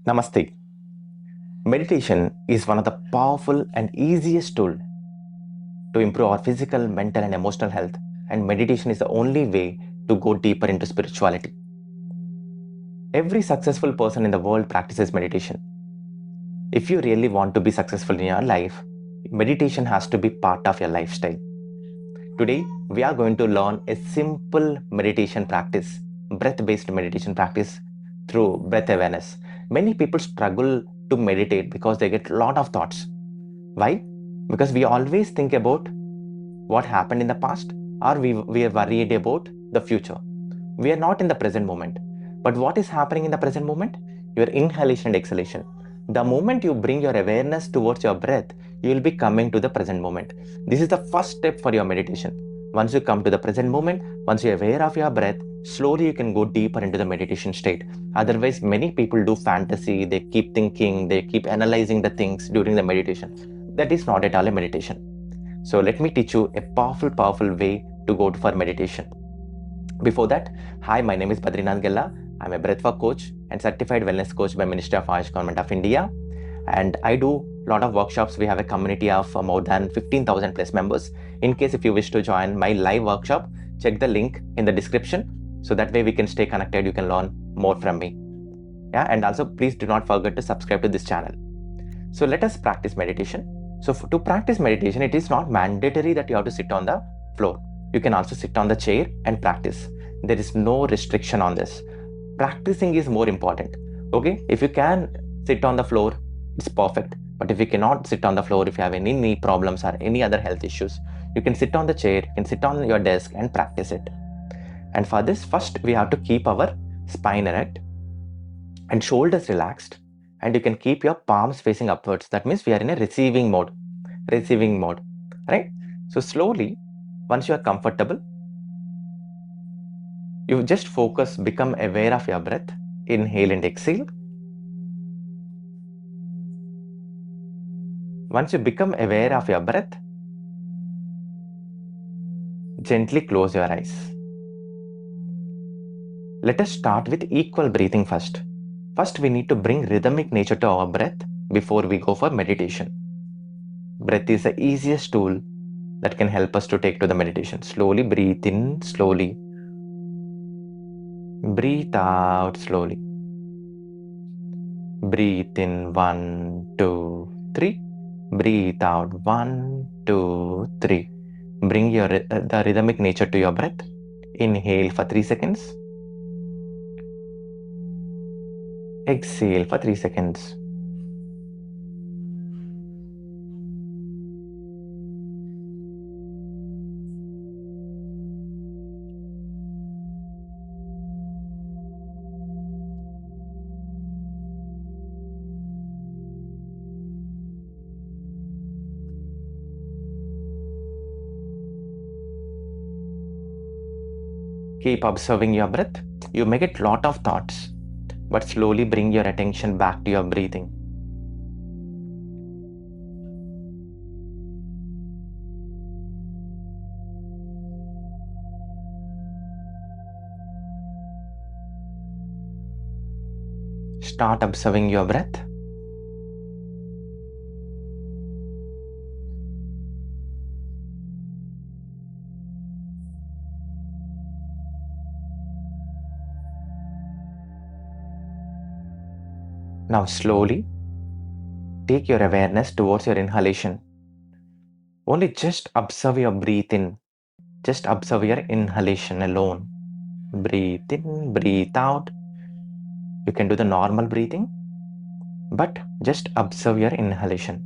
Namaste. Meditation is one of the powerful and easiest tool to improve our physical, mental and emotional health, and meditation is the only way to go deeper into spirituality. Every successful person in the world practices meditation. If you really want to be successful in your life, meditation has to be part of your lifestyle. Today, we are going to learn a simple meditation practice, breath-based meditation practice through breath awareness. Many people struggle to meditate because they get a lot of thoughts. Why? Because we always think about what happened in the past, or we are worried about the future. We are not in the present moment. But what is happening in the present moment? Your inhalation and exhalation. The moment you bring your awareness towards your breath, you will be coming to the present moment. This is the first step for your meditation. Once you come to the present moment, once you're aware of your breath, slowly you can go deeper into the meditation state. Otherwise, many people do fantasy, they keep thinking, they keep analyzing the things during the meditation. That is not at all a meditation. So let me teach you a powerful way to go for meditation. Before that, hi, my name is Badrinath Gella. I'm a breathwork coach and certified wellness coach by Ministry of Ayush Government of India. And I do a lot of workshops. We have a community of more than 15,000 plus members. In case if you wish to join my live workshop, check the link in the description. So that way we can stay connected. You can learn more from me. Yeah, and also please do not forget to subscribe to this channel. So let us practice meditation. So to practice meditation, it is not mandatory that you have to sit on the floor. You can also sit on the chair and practice. There is no restriction on this. Practicing is more important. Okay, if you can sit on the floor, it's perfect. But if you cannot sit on the floor, if you have any knee problems or any other health issues, you can sit on the chair, you can sit on your desk and practice it. And for this, first we have to keep our spine erect and shoulders relaxed, and you can keep your palms facing upwards. That means we are in a receiving mode, right? So slowly, once you are comfortable, you just focus, become aware of your breath. Inhale and exhale. Once you become aware of your breath, gently close your eyes. Let us start with equal breathing first. First, we need to bring rhythmic nature to our breath before we go for meditation. Breath is the easiest tool that can help us to take to the meditation. Slowly breathe in, slowly breathe out, slowly. Breathe in 1, 2, 3. Breathe out 1, 2, 3. Bring the rhythmic nature to your breath. Inhale for 3 seconds. Exhale for 3 seconds. Keep observing your breath. You may get lot of thoughts, but slowly bring your attention back to your breathing. Start observing your breath. Now slowly take your awareness towards your inhalation. Only just observe your breath in. Just observe your inhalation alone. Breathe in, breathe out. You can do the normal breathing, but just observe your inhalation.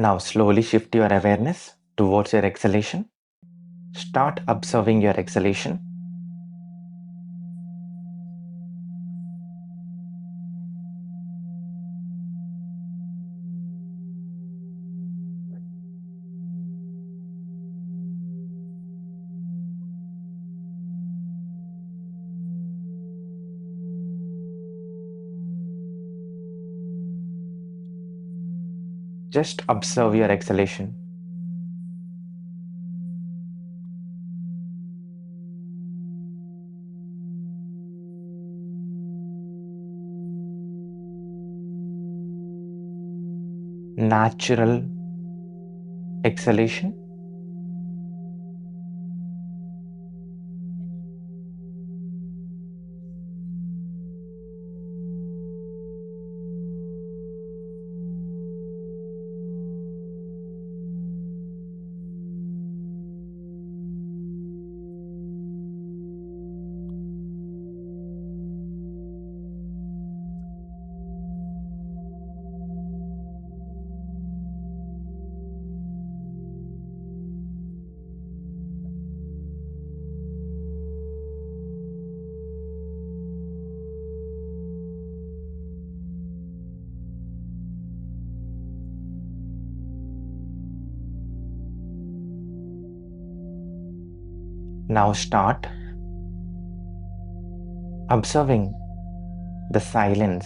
Now slowly shift your awareness towards your exhalation. Start observing your exhalation. Just observe your exhalation. Natural exhalation. Now start observing the silence,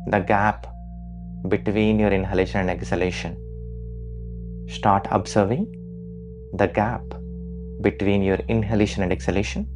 the gap between your inhalation and exhalation. Start observing the gap between your inhalation and exhalation.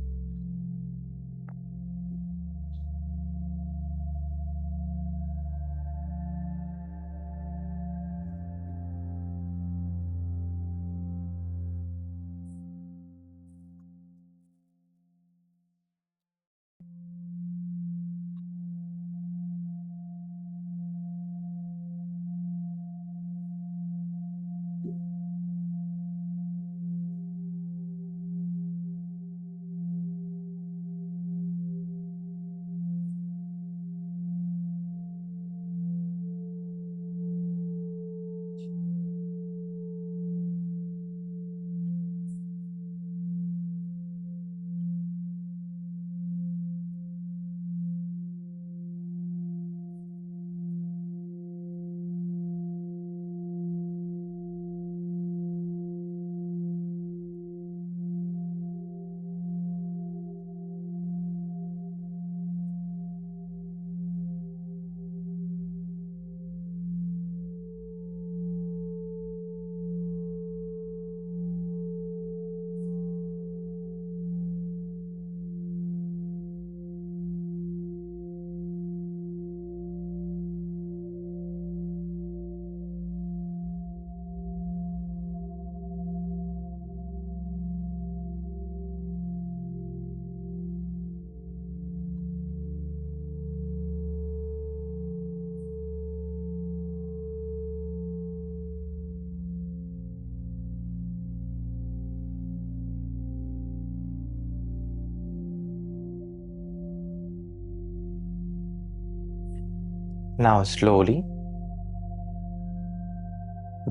Now slowly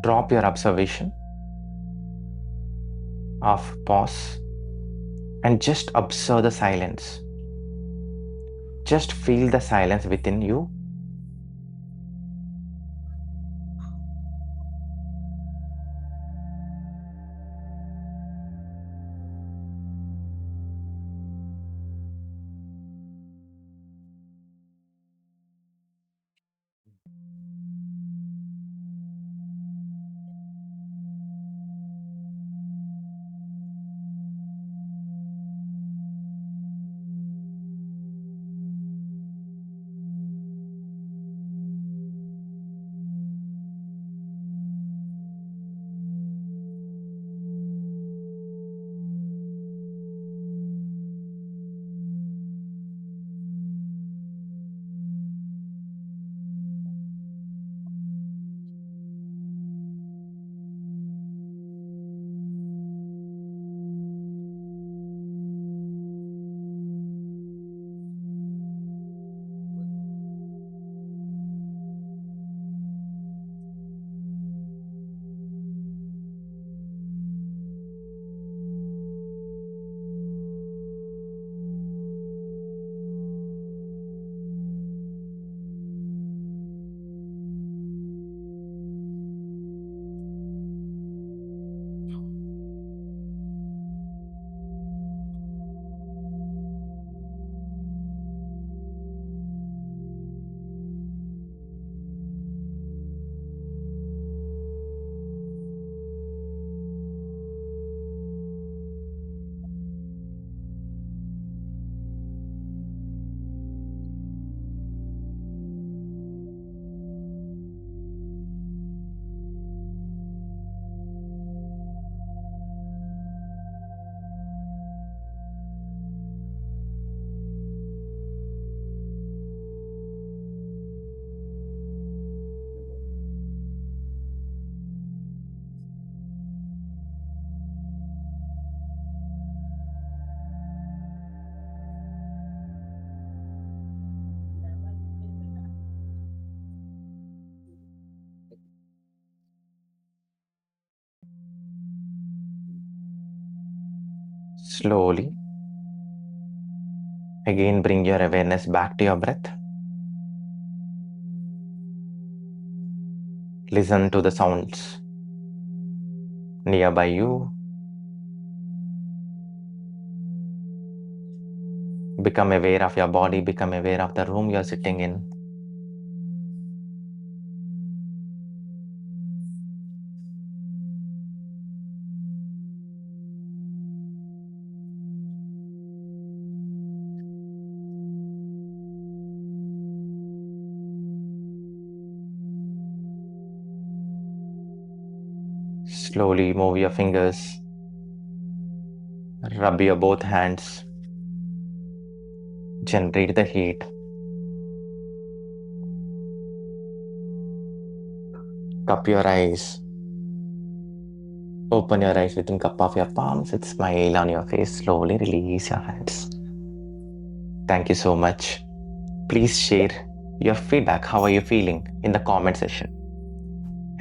drop your observation of pause and just observe the silence. Just feel the silence within you. Slowly, again bring your awareness back to your breath. Listen to the sounds nearby you. Become aware of your body, become aware of the room you're sitting in. Slowly move your fingers, rub your both hands, generate the heat. Cup your eyes, open your eyes within cup of your palms with smile on your face. Slowly release your hands. Thank you so much. Please share your feedback. How are you feeling in the comment section?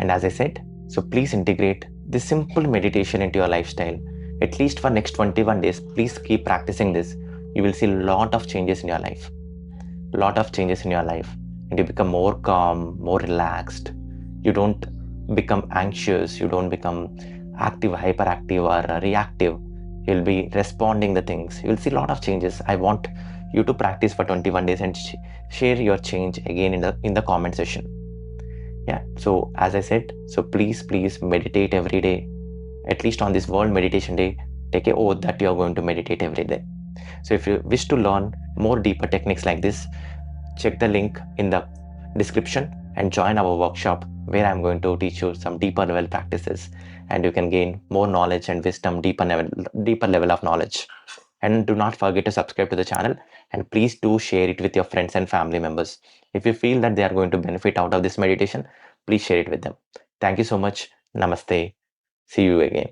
And as I said, so please integrate this simple meditation into your lifestyle. At least for next 21 days, please keep practicing this. You will see a lot of changes in your life. Lot of changes in your life, and you become more calm, more relaxed. You don't become anxious, you don't become active, hyperactive, or reactive. You'll be responding the things. You'll see a lot of changes. I want you to practice for 21 days and share your change again in the comment section. Yeah, so as I said, so please meditate every day. At least on this World Meditation Day, take a oath that you are going to meditate every day. So if you wish to learn more deeper techniques like this, check the link in the description and join our workshop where I'm going to teach you some deeper level practices, and you can gain more knowledge and wisdom, deeper level of knowledge. And do not forget to subscribe to the channel, and please do share it with your friends and family members. If you feel that they are going to benefit out of this meditation, please share it with them. Thank you so much. Namaste. See you again.